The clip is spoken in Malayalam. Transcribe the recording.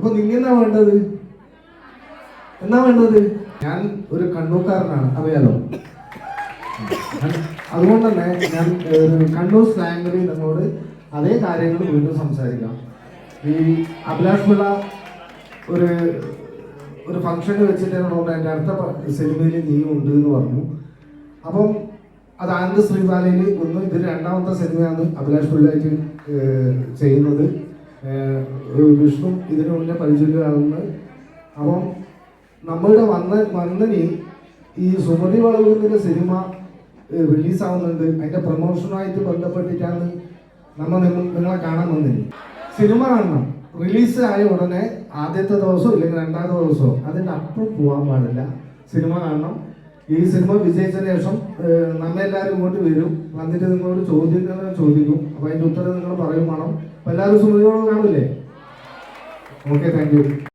അപ്പൊ നിങ്ങെന്നാ വേണ്ടത്? എന്നാ വേണ്ടത്? ഞാൻ ഒരു കണ്ണൂർക്കാരനാണ്, അറിയാലോ. അതുകൊണ്ട് തന്നെ ഞാൻ കണ്ണൂർ സ്ലാങ്ങിൽ നിങ്ങളോട് അതേ കാര്യങ്ങൾ വീണ്ടും സംസാരിക്കാം. ഈ അഭിലാഷ് പിള്ള ഒരു ഫംഗ്ഷന് വെച്ചിട്ട് എൻ്റെ അടുത്ത സിനിമയിൽ നീ ഉണ്ട് എന്ന് പറഞ്ഞു. അപ്പം അത് ആനന്ദ് ശ്രീബാലയിൽ ഒന്ന്, ഇത് രണ്ടാമത്തെ സിനിമയാണ് അഭിലാഷ് പിള്ളയായിട്ട് ചെയ്യുന്നത്. വിഷ്ണു ഇതിനു മുന്നേ പരിചയമാകുന്നത്. അപ്പം നമ്മളുടെ വന്നനി ഈ സുമതി വളവിന്റെ സിനിമ റിലീസാവുന്നുണ്ട്. അതിന്റെ പ്രൊമോഷനുമായിട്ട് ബന്ധപ്പെട്ടിട്ടാണ് നിങ്ങളെ കാണാൻ വന്നിന്. സിനിമ കാണണം. റിലീസ് ആയ ഉടനെ ആദ്യത്തെ ദിവസമോ ഇല്ലെങ്കിൽ രണ്ടാമത്തെ ദിവസമോ അതിൻ്റെ അപ്പുറം പോകാൻ പാടില്ല. സിനിമ കാണണം. ഈ സിനിമ വിജയിച്ചതിന് ശേഷം നമ്മെല്ലാവരും ഇങ്ങോട്ട് വരും. വന്നിട്ട് നിങ്ങളോട് ചോദിക്കും. അപ്പോൾ അതിൻ്റെ ഉത്തരം നിങ്ങൾ പറയും വേണം. അപ്പോൾ എല്ലാവരും സുമതിയോട് കാണില്ലേ? Okay, thank you.